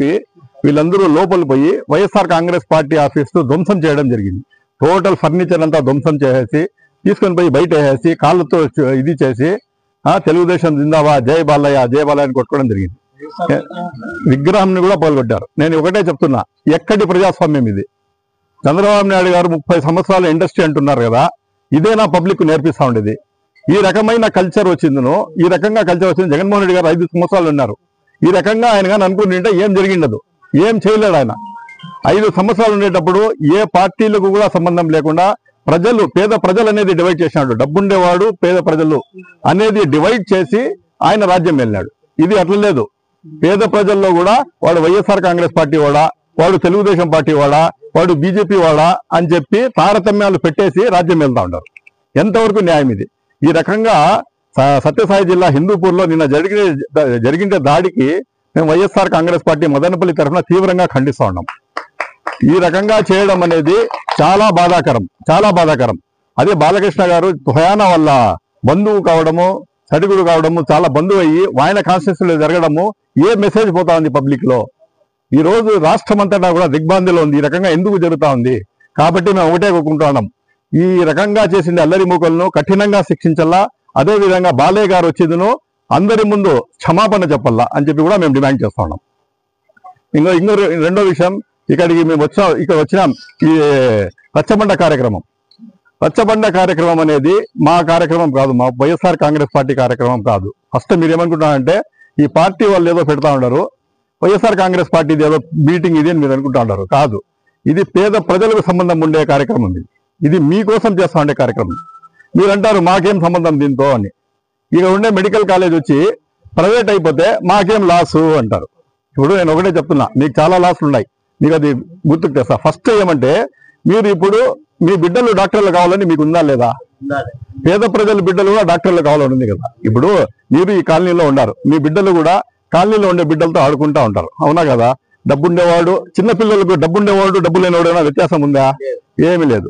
చెప్పి వీళ్ళందరూ లోపల పోయి వైఎస్ఆర్ కాంగ్రెస్ పార్టీ ఆఫీసు ధ్వంసం చేయడం జరిగింది. టోటల్ ఫర్నిచర్ అంతా ధ్వంసం చేసేసి తీసుకొని పోయి బయట వేసేసి కాళ్ళతో ఇది చేసి తెలుగుదేశం జిందాబాద్ జై బాలయ్య జై బాలయ్య అని కొట్టుకోవడం జరిగింది. విగ్రహాన్ని కూడా పాల్గొట్టారు. నేను ఒకటే చెప్తున్నా, ఎక్కడి ప్రజాస్వామ్యం ఇది? చంద్రబాబు నాయుడు గారు 30 సంవత్సరాల ఇండస్ట్రీ అంటున్నారు కదా, ఇదేనా పబ్లిక్ నేర్పిస్తా ఉండేది? ఈ రకమైన కల్చర్ వచ్చిందను, ఈ రకంగా కల్చర్ వచ్చింది. జగన్మోహన్ రెడ్డి గారు 5 సంవత్సరాలు ఉన్నారు. ఈ రకంగా ఆయన కానీ అనుకుంటుంటే ఏం జరిగిండదు, ఏం చేయలేడు ఆయన. 5 సంవత్సరాలు ఉండేటప్పుడు ఏ పార్టీలకు కూడా సంబంధం లేకుండా ప్రజలు, పేద ప్రజలు అనేది డివైడ్ చేసినాడు. డబ్బుండేవాడు పేద ప్రజలు అనేది డివైడ్ చేసి ఆయన రాజ్యం వెళ్ళినాడు. ఇది అట్లా లేదు. పేద ప్రజల్లో కూడా వాడు వైఎస్ఆర్ కాంగ్రెస్ పార్టీ వాడా, వాడు తెలుగుదేశం పార్టీ వాడా, వాడు బీజేపీ వాడా అని చెప్పి తారతమ్యాలు పెట్టేసి రాజ్యం వెళ్తా ఉంటారు. ఎంతవరకు న్యాయం ఇది? ఈ రకంగా సత్యసాయి జిల్లా హిందూపూర్లో నిన్న జరిగిన దాడికి మేము వైఎస్ఆర్ కాంగ్రెస్ పార్టీ మదనపల్లి తరఫున తీవ్రంగా ఖండిస్తా ఉన్నాం. ఈ రకంగా చేయడం అనేది చాలా బాధాకరం, చాలా బాధాకరం. అదే బాలకృష్ణ గారు భయాన వల్ల బంధువు కావడము, సడిగుడు కావడము, చాలా బంధువు అయ్యి ఆయన కాన్స్టిట్యూన్సీలో జరగడము, ఏ మెసేజ్ పోతా ఉంది పబ్లిక్ లో? ఈ రోజు రాష్ట్రం అంతటా కూడా దిగ్భ్రాంతిలో ఉంది. ఈ రకంగా ఎందుకు జరుగుతా ఉంది? కాబట్టి మేము ఒకటే కోరుకుంటున్నాం, ఈ రకంగా చేసింది అల్లరి మూకలను కఠినంగా శిక్షించాలా. అదే విధంగా బాలయ్య గారు వచ్చేదిను అందరి ముందు క్షమాపణ చెప్పాలా అని చెప్పి కూడా మేము డిమాండ్ చేస్తా ఉన్నాం. ఇంకో రెండో విషయం, ఇక్కడ వచ్చినాం ఈ రచ్చబండ కార్యక్రమం అనేది మా కార్యక్రమం కాదు, మా వైఎస్ఆర్ కాంగ్రెస్ పార్టీ కార్యక్రమం కాదు. ఫస్ట్ మీరు ఏమనుకుంటున్నారంటే ఈ పార్టీ వాళ్ళు ఏదో పెడతా ఉన్నారు, వైఎస్ఆర్ కాంగ్రెస్ పార్టీది ఏదో మీటింగ్ ఇది అని మీరు అనుకుంటా ఉంటారు. కాదు, ఇది పేద ప్రజలకు సంబంధం ఉండే కార్యక్రమం. ఇది మీకోసం చేస్తా ఉండే కార్యక్రమం. మీరు అంటారు మాకేం సంబంధం దీంతో అని. ఇక ఉండే మెడికల్ కాలేజ్ వచ్చి ప్రైవేట్ అయిపోతే మాకేం లాసు అంటారు. ఇప్పుడు నేను ఒకటే చెప్తున్నా, మీకు చాలా లాసులు ఉన్నాయి, మీకు అది గుర్తుకు తెస్తా. ఫస్ట్ ఏమంటే, మీరు ఇప్పుడు మీ బిడ్డలు డాక్టర్లు కావాలని మీకు ఉందా లేదా? పేద ప్రజల బిడ్డలు కూడా డాక్టర్లు కావాలని ఉంది కదా. ఇప్పుడు మీరు ఈ కాలనీలో ఉన్నారు, మీ బిడ్డలు కూడా కాలనీలో ఉండే బిడ్డలతో ఆడుకుంటా ఉంటారు, అవునా కదా? డబ్బుండేవాడు, చిన్నపిల్లలకు డబ్బుండేవాడు డబ్బు లేనివాడు ఏమైనా వ్యత్యాసం ఉందా? ఏమీ లేదు.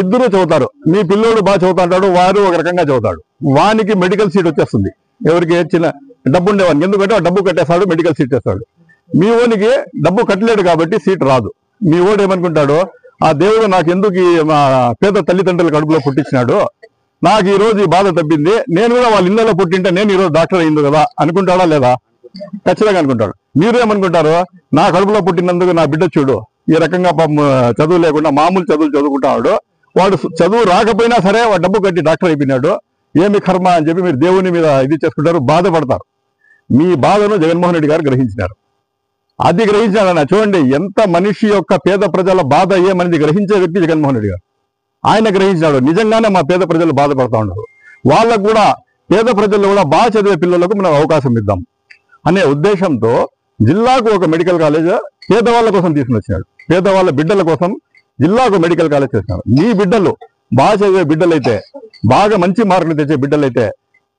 ఇద్దరు చదువుతారు. మీ పిల్లోడు బాగా చదువుతా ఉంటాడు, వారు ఒక రకంగా చదువుతాడు. వానికి మెడికల్ సీట్ వచ్చేస్తుంది. ఎవరికి? చిన్న డబ్బు ఉండేవానికి. ఎందుకంటే డబ్బు కట్టేస్తాడు, మెడికల్ సీట్ వేస్తాడు. మీ ఓనికి డబ్బు కట్టలేడు కాబట్టి సీట్ రాదు. మీ ఓడు ఏమనుకుంటాడు, ఆ దేవుడు నాకు ఎందుకు మా పేద తల్లిదండ్రుల కడుపులో పుట్టించినాడు, నాకు ఈ రోజు ఈ బాధ తప్పింది, నేను కూడా వాళ్ళ ఇళ్ళలో పుట్టింటే నేను ఈరోజు డాక్టర్ అయింది కదా అనుకుంటాడా లేదా? ఖచ్చితంగా అనుకుంటాడు. మీరు ఏమనుకుంటారు, నా కడుపులో పుట్టినందుకు నా బిడ్డ చూడు ఈ రకంగా చదువు లేకుండా మామూలు చదువులు చదువుకుంటాడు, వాడు చదువు రాకపోయినా సరే వాడు డబ్బు కట్టి డాక్టర్ అయిపోయినాడు, ఏమి కర్మ అని చెప్పి మీరు దేవుని మీద ఇది చేసుకుంటారు, బాధపడతారు. మీ బాధను జగన్మోహన్ రెడ్డి గారు గ్రహించినారు. అది గ్రహించాడన్న చూడండి, ఎంత మనిషి యొక్క పేద ప్రజల బాధ ఏమనేది గ్రహించే వ్యక్తి జగన్మోహన్ రెడ్డి గారు. ఆయన గ్రహించినాడు. నిజంగానే మా పేద ప్రజలు బాధపడతా ఉన్నారు, వాళ్ళకు కూడా పేద ప్రజలు కూడా బాగా చదివే పిల్లలకు మనం అవకాశం ఇద్దాం అనే ఉద్దేశంతో జిల్లాకు ఒక మెడికల్ కాలేజ్ పేదవాళ్ళ కోసం తీసుకుని వచ్చినాడు. పేదవాళ్ళ బిడ్డల కోసం జిల్లాకు మెడికల్ కాలేజ్ చేసినాడు. మీ బిడ్డలు బాగా చదివే బిడ్డలైతే, బాగా మంచి మార్కులు తెచ్చే బిడ్డలైతే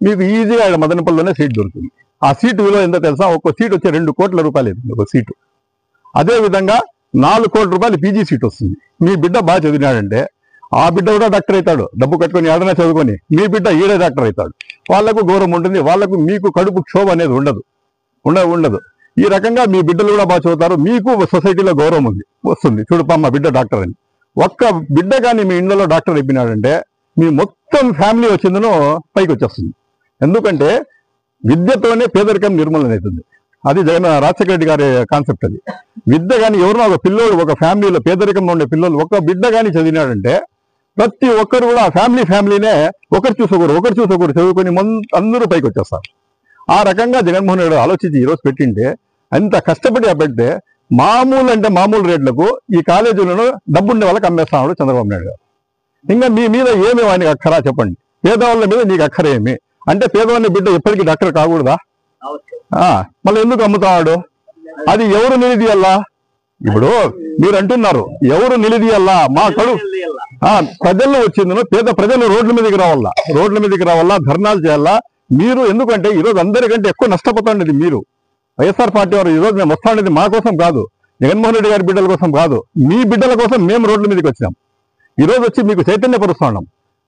మీకు ఈజీగా ఆయన మదనపల్లిలోనే సీట్ దొరుకుతుంది. ఆ సీటు విలువ ఎంతో తెలుసా? ఒక్కో సీట్ వచ్చే 2 కోట్ల రూపాయలు ఒక సీటు. అదేవిధంగా 4 కోట్ల రూపాయలు పీజీ సీట్ వస్తుంది. మీ బిడ్డ బాగా చదివినాడంటే ఆ బిడ్డ కూడా డాక్టర్ అవుతాడు, డబ్బు కట్టుకొని ఏడనే చదువుకొని. మీ బిడ్డ ఈడే డాక్టర్ అవుతాడు. వాళ్ళకు గౌరవం ఉంటుంది, వాళ్ళకు మీకు కడుపు క్షోభ అనేది ఉండదు. ఈ రకంగా మీ బిడ్డలు కూడా బాగా చదువుతారు, మీకు సొసైటీలో గౌరవం వస్తుంది. చూడుపా మా బిడ్డ డాక్టర్ అని. ఒక్క బిడ్డ కానీ మీ ఇంట్లో డాక్టర్ అయిపోయినాడంటే మీ మొత్తం ఫ్యామిలీ వచ్చిందనో పైకి వచ్చేస్తుంది. ఎందుకంటే విద్యతోనే పేదరికం నిర్మూలన అవుతుంది. అది రాజశేఖర రెడ్డి గారి కాన్సెప్ట్. అది విద్య కానీ ఎవరినో ఒక పిల్లోడు, ఒక ఫ్యామిలీలో పేదరికంలో ఉండే పిల్లలు ఒక బిడ్డ కానీ చదివినాడంటే ప్రతి ఒక్కరు కూడా ఫ్యామిలీనే ఒకరు చూసి ఒకరు చదువుకొని అందరూ పైకి వచ్చేస్తారు. ఆ రకంగా జగన్మోహన్ రెడ్డి ఆలోచించి ఈరోజు పెట్టింటే, అంత కష్టపడి పెడితే మామూలు రేట్లకు ఈ కాలేజీలను డబ్బుండే వాళ్ళకి అమ్మేస్తున్నాడు చంద్రబాబు నాయుడు గారు. ఇంకా మీ మీద ఏమి ఆయనకి అక్కరా చెప్పండి? పేదవాళ్ళ మీద నీకు అక్కర ఏమి అంటే, పేదవాళ్ళ బిడ్డ ఎప్పటికీ డాక్టర్ కాకూడదా? మళ్ళీ ఎందుకు అమ్ముతాడు? అది ఎవరు నిలదీయాలా? ఇప్పుడు మీరు అంటున్నారు ఎవరు నిలదీయాలా? మా ప్రజల్లో వచ్చిందను పేద ప్రజలు రోడ్ల మీదకి రావాలా, ధర్నాలు చేయాలా. మీరు ఎందుకంటే ఈరోజు అందరికంటే ఎక్కువ నష్టపోతాండేది మీరు వైఎస్ఆర్ పార్టీ వారు. ఈరోజు మేము వస్తాండేది మా కోసం కాదు, జగన్మోహన్ రెడ్డి గారి బిడ్డల కోసం కాదు, మీ బిడ్డల కోసం మేము రోడ్ల మీదకి వచ్చినాం. ఈరోజు వచ్చి మీకు చైతన్యపరుస్తున్నాం.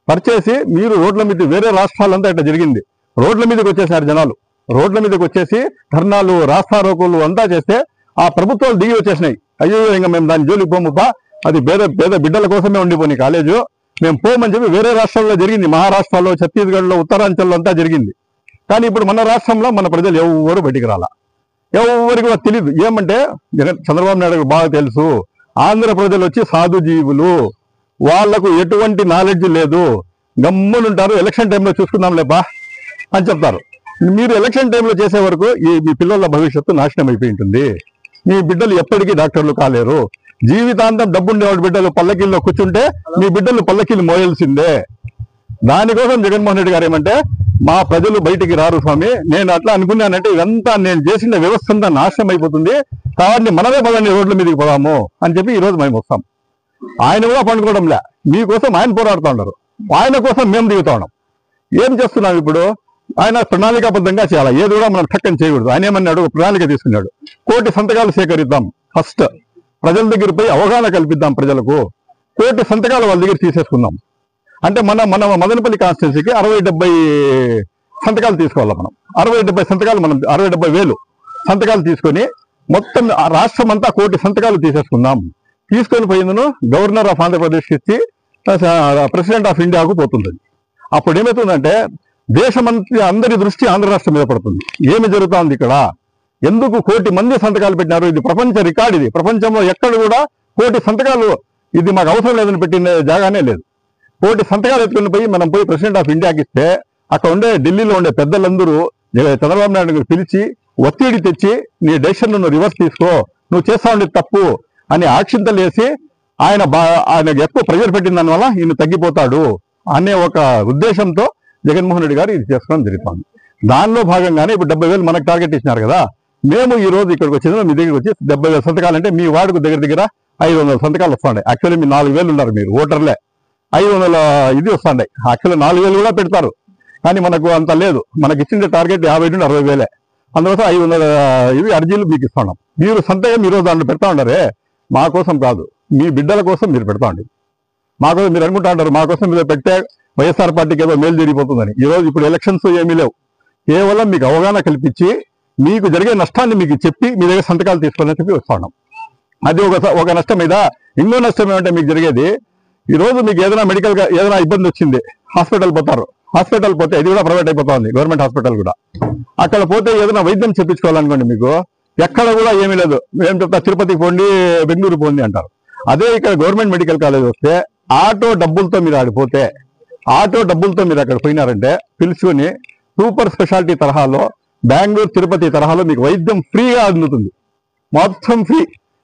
పరిచేసి మీరు రోడ్ల మీద, వేరే రాష్ట్రాలంతా ఇట్లా జరిగింది, రోడ్ల మీదకి వచ్చేసినారు జనాలు. రోడ్ల మీదకి వచ్చేసి ధర్నాలు, రాస్తారోకోలు అంతా చేస్తే ఆ ప్రభుత్వాలు దిగి వచ్చేసినాయి. అయ్యో ఇంకా మేము దాని జోలికి పోముబ్బా, అది పేద బిడ్డల కోసమే ఉండిపోయి కాలేజు, మేము పోమని చెప్పి వేరే రాష్ట్రాల్లో జరిగింది. మహారాష్ట్రలో, ఛత్తీస్గఢ్లో, ఉత్తరాంచల్లో అంతా జరిగింది. కానీ ఇప్పుడు మన రాష్ట్రంలో మన ప్రజలు ఎవరు బయటికి రాలా, ఎవరికి కూడా తెలియదు. ఏమంటే చంద్రబాబు నాయుడు బాగా తెలుసు, ఆంధ్ర ప్రజలు వచ్చి సాధు జీవులు, వాళ్లకు ఎటువంటి నాలెడ్జ్ లేదు, గమ్మునుంటారు, ఎలక్షన్ టైంలో చూసుకుందాం లేపా అని చెప్తారు. మీరు ఎలక్షన్ టైంలో చేసే వరకు మీ పిల్లల భవిష్యత్తు నాశనం అయిపోయి ఉంటుంది. మీ బిడ్డలు ఎప్పటికీ డాక్టర్లు కాలేరు. జీవితాంతం డబ్బుండేవాడి బిడ్డలు పల్లకీల్లో కూర్చుంటే మీ బిడ్డలు పల్లకీలు మోయాల్సిందే. దానికోసం జగన్మోహన్ రెడ్డి గారు ఏమంటే, మా ప్రజలు బయటికి రారు స్వామి, నేను అట్లా అనుకున్నానంటే ఇదంతా నేను చేసిన వ్యవస్థ అంతా నాశనం అయిపోతుంది, కాబట్టి మనమే పదండి రోడ్ల మీదకి పోదాము అని చెప్పి ఈరోజు మేము వస్తాం. ఆయన కూడా పండుకోవడంలే, మీకోసం ఆయన పోరాడుతూ ఉన్నారు, ఆయన కోసం మేము దిగుతా ఉన్నాం. ఏం చేస్తున్నాం ఇప్పుడు? ఆయన ప్రణాళికాబద్ధంగా చేయాలి, ఏది కూడా మనం టక్కని చేయకూడదు. ఆయన ఏమన్నాడు, ప్రణాళిక తీసుకున్నాడు, 1,000,000 సంతకాలు సేకరిద్దాం, ఫస్ట్ ప్రజల దగ్గర పోయి అవగాహన కల్పిద్దాం ప్రజలకు, 1,000,000 సంతకాలు వాళ్ళ దగ్గర తీసేసుకుందాం. అంటే మన మదనపల్లి కాన్స్టిట్యున్సీకి 60-70 సంతకాలు తీసుకోవాలి. మనం 60-70 సంతకాలు, మనం 60-70,000 సంతకాలు తీసుకొని మొత్తం రాష్ట్రం అంతా 1,000,000 సంతకాలు తీసేసుకుందాం. తీసుకొని పోయిందను గవర్నర్ ఆఫ్ ఆంధ్రప్రదేశ్కి ఇచ్చి ప్రెసిడెంట్ ఆఫ్ ఇండియాకు పోతుంది. అప్పుడు ఏమవుతుందంటే దేశమంతా అందరి దృష్టి ఆంధ్ర రాష్ట్రం మీద పడుతుంది. ఏమి జరుగుతుంది ఇక్కడ, ఎందుకు 1,000,000 మంది సంతకాలు పెట్టినారు, ఇది ప్రపంచ రికార్డు, ఇది ప్రపంచంలో ఎక్కడ కూడా 1,000,000 సంతకాలు, ఇది మాకు అవసరం లేదని పెట్టిన జాగానే లేదు. 1,000,000 సంతకాలు ఎత్తుకుని పోయి మనం పోయి ప్రెసిడెంట్ ఆఫ్ ఇండియాకి ఇస్తే, అక్కడ ఉండే ఢిల్లీలో ఉండే పెద్దలందరూ చంద్రబాబు నాయుడు పిలిచి ఒత్తిడి తెచ్చి, నీ డెసిషన్ నువ్వు రివర్స్ తీసుకో, నువ్వు చేస్తా ఉండేది తప్పు అని ఆక్షింతలు వేసి, ఆయనకు ఎక్కువ ప్రెజర్ పెట్టిన దానివల్ల ఈయన తగ్గిపోతాడు అనే ఒక ఉద్దేశంతో జగన్మోహన్ రెడ్డి గారు ఇది చేసుకోవడం జరుగుతుంది. దానిలో భాగంగానే ఇప్పుడు 70,000 మనకు టార్గెట్ ఇచ్చినారు కదా, మేము ఈ రోజు ఇక్కడికి వచ్చిన మీ దగ్గరికి వచ్చి 70,000 సంతకాలు అంటే మీ వార్డుకు దగ్గర 500 సంతకాలు వస్తాయి. యాక్చువల్లీ మీరు 4,000 ఉన్నారు, మీరు ఓటర్లే, 500 ఇది వస్తాయి. యాక్చువల్లీ 4,000 కూడా పెడతారు, కానీ మనకు అంత లేదు. మనకి ఇచ్చిన టార్గెట్ 50,000-60,000. అందుకోసం 500 ఇవి అర్జీలు మీకు ఇస్తున్నాం. మీరు సంతకం ఈరోజు దాంట్లో పెడతా ఉన్నారే, మా కోసం కాదు, మీ బిడ్డల కోసం మీరు పెడతా ఉండి. మాకోసం మీరు అనుకుంటా ఉంటారు, మా కోసం మీరు పెట్టే వైఎస్ఆర్ పార్టీకి ఏదో మేలు జరిగిపోతుందని. ఈరోజు ఇప్పుడు ఎలక్షన్స్ ఏమీ లేవు, కేవలం మీకు అవగాహన కల్పించి మీకు జరిగే నష్టాన్ని మీకు చెప్పి మీ దగ్గర సంతకాలు తీసుకోవాలని చెప్పి వస్తా ఉన్నాం. అది ఒక నష్టం మీద. ఇంకో నష్టం ఏమంటే మీకు జరిగేది, ఈరోజు మీకు ఏదైనా మెడికల్గా ఏదైనా ఇబ్బంది వచ్చింది, హాస్పిటల్ పోతారు, హాస్పిటల్ పోతే ఇది కూడా ప్రైవేట్ అయిపోతా ఉంది, గవర్నమెంట్ హాస్పిటల్ కూడా. అక్కడ పోతే ఏదైనా వైద్యం చెప్పించుకోవాలనుకోండి, మీకు ఎక్కడ కూడా ఏమీ లేదు. ఏం చెప్తా, తిరుపతికి పోండి, బెంగళూరు పోండి అంటారు. అదే ఇక్కడ గవర్నమెంట్ మెడికల్ కాలేజ్ వస్తే ఆటో డబ్బులతో మీరు ఆడిపోతే, ఆటో డబ్బులతో మీరు అక్కడ పోయినారంటే పిలుచుకొని సూపర్ స్పెషాలిటీ తరహాలో, బెంగళూరు తిరుపతి తరహాలో మీకు వైద్యం ఫ్రీగా అందుతుంది, మొత్తం ఫ్రీ.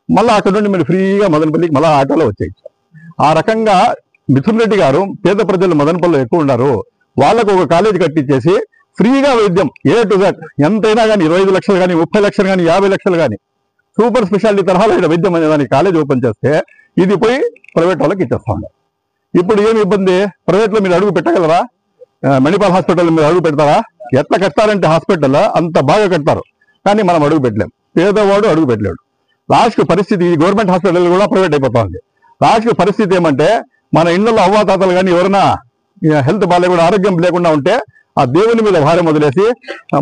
మళ్ళీ అక్కడ నుండి మీరు ఫ్రీగా మదనపల్లికి మళ్ళీ ఆటోలో వచ్చేయచ్చు. ఆ రకంగా మిథున్ రెడ్డి గారు పేద ప్రజలు మదనపల్లిలో ఎక్కువ ఉన్నారు, వాళ్ళకు ఒక కాలేజీ కట్టించేసి ఫ్రీగా వైద్యం A to Z ఎంతైనా కానీ 25 లక్షలు కానీ 30 లక్షలు కానీ 50 లక్షలు కానీ సూపర్ స్పెషాలిటీ తరహాలో ఇక్కడ వైద్యం అనే దానికి కాలేజ్ ఓపెన్ చేస్తే ఇది పోయి ప్రైవేట్ వాళ్ళకి ఇచ్చేస్తా ఉన్నారు. ఇప్పుడు ఏమి ఇబ్బంది, ప్రైవేట్లో మీరు అడుగు పెట్టగలరా? మణిపాల్ హాస్పిటల్ మీరు అడుగు పెడతారా? ఎట్లా కడతారంటే హాస్పిటల్ అంత బాగా కడతారు, కానీ మనం అడుగు పెట్టలేం, పేదవాడు అడుగు పెట్టలేడు. లాస్ట్కి పరిస్థితి గవర్నమెంట్ హాస్పిటల్ కూడా ప్రైవేట్ అయిపోతా ఉంది. లాస్ట్కి పరిస్థితి ఏమంటే, మన ఇళ్లలో అవ్వాతాతలు కానీ ఎవరైనా హెల్త్ బాగాలేకుండా ఆరోగ్యం లేకుండా ఉంటే ఆ దేవుని మీద భారం వదిలేసి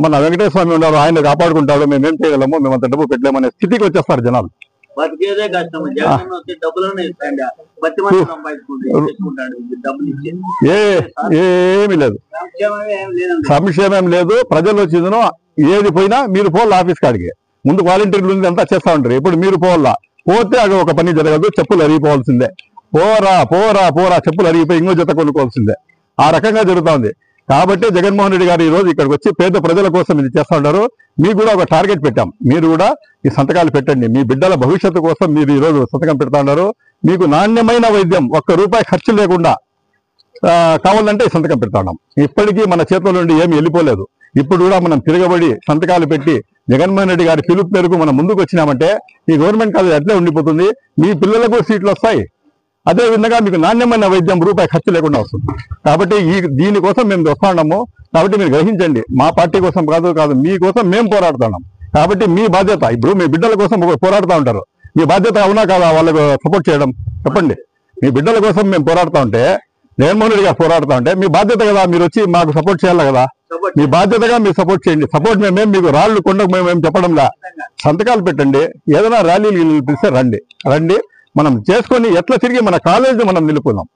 మన వెంకటేశ్వర స్వామి ఉన్నారు, ఆయన కాపాడుకుంటాడు, మేమేం చేయగలము, మేము అంత డబ్బు పెట్టలేము అనే స్థితికి వచ్చేస్తారు జనాలు. ఏమీ లేదు, సంక్షేమం లేదు. ప్రజలు వచ్చిందనో ఏది పోయినా మీరు పోవాలి ఆఫీస్ కాడికి, ముందు వాలంటీర్లు అంతా చేస్తా ఉంటారు. ఇప్పుడు మీరు పోవాలా, పోతే అది ఒక పని జరగదు, చెప్పులు అరిగిపోవాల్సిందే. పోరా పోరా పోరా చెప్పులు అరిగిపోయి ఇంకో జత కొనుక్కోవాల్సిందే. ఆ రకంగా జరుగుతుంది. కాబట్టి జగన్మోహన్ రెడ్డి గారు ఈ రోజు ఇక్కడికి వచ్చి పేద ప్రజల కోసం ఇది చేస్తా ఉన్నారు. మీకు కూడా ఒక టార్గెట్ పెట్టాం, మీరు కూడా ఈ సంతకాలు పెట్టండి, మీ బిడ్డల భవిష్యత్తు కోసం మీరు ఈ రోజు సంతకం పెడతా ఉన్నారు. మీకు నాణ్యమైన వైద్యం ₹1 ఖర్చు లేకుండా కావాలంటే ఈ సంతకం పెడతా ఉన్నాం. ఇప్పటికీ మన చేతుల నుండి ఏమి వెళ్ళిపోలేదు. ఇప్పుడు కూడా మనం తిరగబడి సంతకాలు పెట్టి జగన్మోహన్ రెడ్డి గారి పిలుపు మేరకు మనం ముందుకు వచ్చినామంటే ఈ గవర్నమెంట్ కాలేజ్ అట్లే ఉండిపోతుంది, మీ పిల్లలకు సీట్లు వస్తాయి, అదే విధంగా మీకు నాణ్యమైన వైద్యం ₹1 ఖర్చు లేకుండా వస్తుంది. కాబట్టి దీనికోసం మేము వస్తా ఉన్నాము. కాబట్టి మీరు గ్రహించండి, మా పార్టీ కోసం కాదు మీకోసం మేము పోరాడుతున్నాం. కాబట్టి మీ బాధ్యత, ఇప్పుడు మీ బిడ్డల కోసం పోరాడుతూ ఉంటారు, మీ బాధ్యత అవునా కాదా వాళ్ళకు సపోర్ట్ చేయడం? చెప్పండి. మీ బిడ్డల కోసం మేము పోరాడుతూ ఉంటే జగన్మోహన్ రెడ్డి గారు పోరాడుతా ఉంటే మీ బాధ్యత కదా, మీరు వచ్చి మాకు సపోర్ట్ చేయాలి కదా. మీ బాధ్యతగా మీరు సపోర్ట్ చేయండి. సపోర్ట్ మేమేం మీకు రాళ్ళు కొండకు మేమేం చెప్పడంలా, సంతకాలు పెట్టండి. ఏదైనా ర్యాలీలు పిలిస్తే రండి, మనం చేసుకొని ఎట్లా తిరిగి మన కాలేజీ మనం నిలుపుకుందాం.